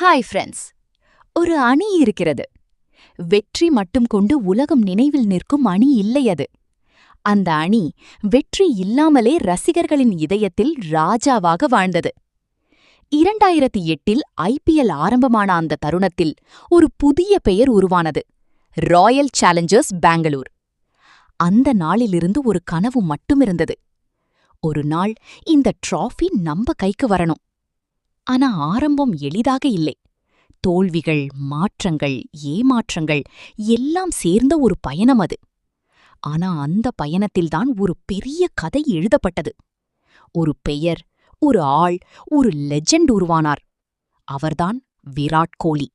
Hi friends. ஒரு அணி இருக்கிறது. வெற்றி மட்டும் கொண்டு உலகம் நினைவில் நிற்கும் அணி இல்லை அது. அந்த அணி வெற்றி இல்லாமலே ரசிகர்களின் இதயத்தில் ராஜாவாக வாழ்ந்தது. 2008 ஐபிஎல் ஆரம்பமான அந்த தருணத்தில் ஒரு புதிய பெயர் உருவானது. Royal Challengers Bangalore. அந்த நாளிலிருந்து ஒரு கனவு மட்டுமிருந்தது. ஒரு நாள் இந்த டிராஃபி நம்ம கைக்கு வரணும். ஆனா ஆரம்பம் எளிதாக இல்லை. தோல்விகள், மாற்றங்கள், ஏமாற்றங்கள் எல்லாம் சேர்ந்த ஒரு பயணம் அது. ஆனா அந்த பயணத்தில்தான் ஒரு பெரிய கதை எழுதப்பட்டது. ஒரு பெயர், ஒரு ஆள், ஒரு லெஜெண்ட் உருவானார். அவர்தான் விராட் கோலி.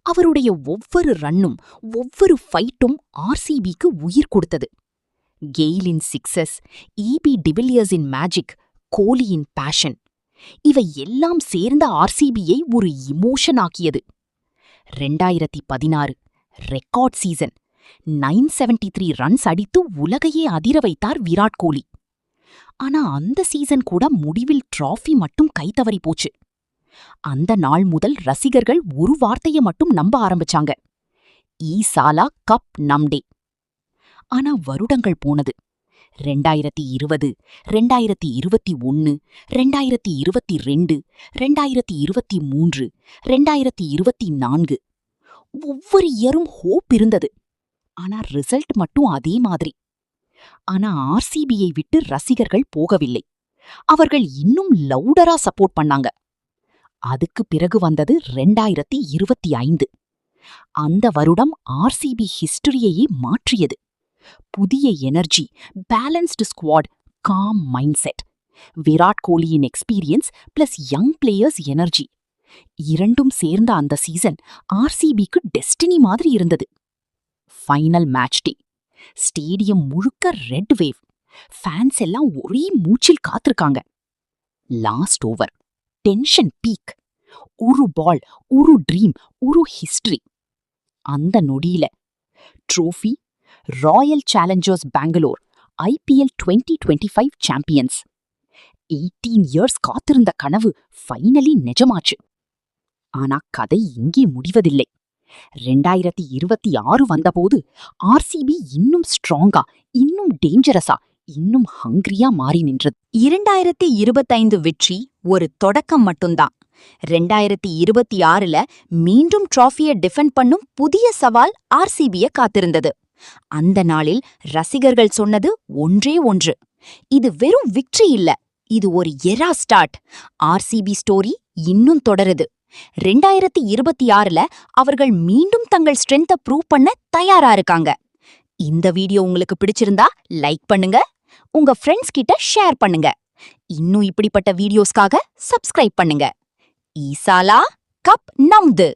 அவருடைய ஒவ்வொரு ரன்னும், ஒவ்வொரு ஃபைட்டும் ஆர்சிபிக்கு உயிர் கொடுத்தது. கெயிலின் சிக்ஸஸ், ஈபி டிவிலியர்ஸின் மேஜிக், கோலியின் பேஷன், இவை எல்லாம் சேர்ந்த ஆர்சிபியை ஒரு இமோஷன் ஆக்கியது. 2016 record season. 973 ரன்ஸ் அடித்து உலகையே அதிர வைத்தார் விராட் கோலி. ஆனா அந்த சீசன் கூட முடிவில் டிராஃபி மட்டும் கைதவறி போச்சு. அந்த நாள் முதல் ரசிகர்கள் ஒரு வார்த்தையை மட்டும் நம்ப ஆரம்பிச்சாங்க: ஈ சாலா கப் நம்டே. ஆனா வருடங்கள் போனது. 2020, 2021, 2022, 2023, 2024 ஒவ்வொரு இயரும் ஹோப் இருந்தது. ஆனா ரிசல்ட் மட்டும் அதே மாதிரி. ஆனா ஆர்சிபியை விட்டு ரசிகர்கள் போகவில்லை. அவர்கள் இன்னும் லவுடரா சப்போர்ட் பண்ணாங்க. அதுக்கு பிறகு வந்தது 2025. அந்த வருடம் ஆர்சிபி ஹிஸ்டரியையே மாற்றியது. புதிய energy, balanced squad, calm mind set. Virat கோலியின் experience plus young players energy. இரண்டும் சேர்ந்த அந்த சீசன் ஆர்சிபிக்கு டெஸ்டினி மாதிரி இருந்தது. Final match day. ஸ்டேடியம் முழுக்க ரெட் வேவ். ஃபேன்ஸ் எல்லாம் ஒரே மூச்சில் காத்திருக்காங்க. Last over. Tension peak. ஒரு பால், ஒரு ட்ரீம், ஒரு ஹிஸ்டரி. அந்த நொடியில trophy Royal Challengers Bangalore IPL 2025 champions. 18 years காத்திருந்த கனவு ஃபைனலி நிஜமாச்சு. ஆனா கதை இங்கே முடிவதில்லை. 2026 வந்தபோது ஆர்சிபி இன்னும் ஸ்ட்ராங்கா, இன்னும் டேஞ்சரஸா, இன்னும் ஹங்கிரியா மாறி நின்றது. 2025 வெற்றி ஒரு தொடக்கம் மட்டும்தான். 2026 மீண்டும் டிராஃபியை டிஃபெண்ட் பண்ணும் புதிய சவால் ஆர்சிபியை காத்திருந்தது. அந்த நாளில் ரசிகர்கள் சொன்னது ஒன்றே ஒன்று: இது வெறும் விக்டரி இல்ல, இது ஒரு எரா ஸ்டார்ட். ஆர்சிபி ஸ்டோரி இன்னும் தொடருது. 2026 அவர்கள் மீண்டும் தங்கள் ஸ்ட்ரென்த்தை ப்ரூவ் பண்ண தயாரா இருக்காங்க. இந்த வீடியோ உங்களுக்கு பிடிச்சிருந்தா லைக் பண்ணுங்க, உங்க ஃப்ரெண்ட்ஸ் கிட்ட ஷேர் பண்ணுங்க. இன்னும் இப்படிப்பட்ட வீடியோஸ்க்காக சப்ஸ்கிரைப் பண்ணுங்க. ஈசாலா கப் நம்து.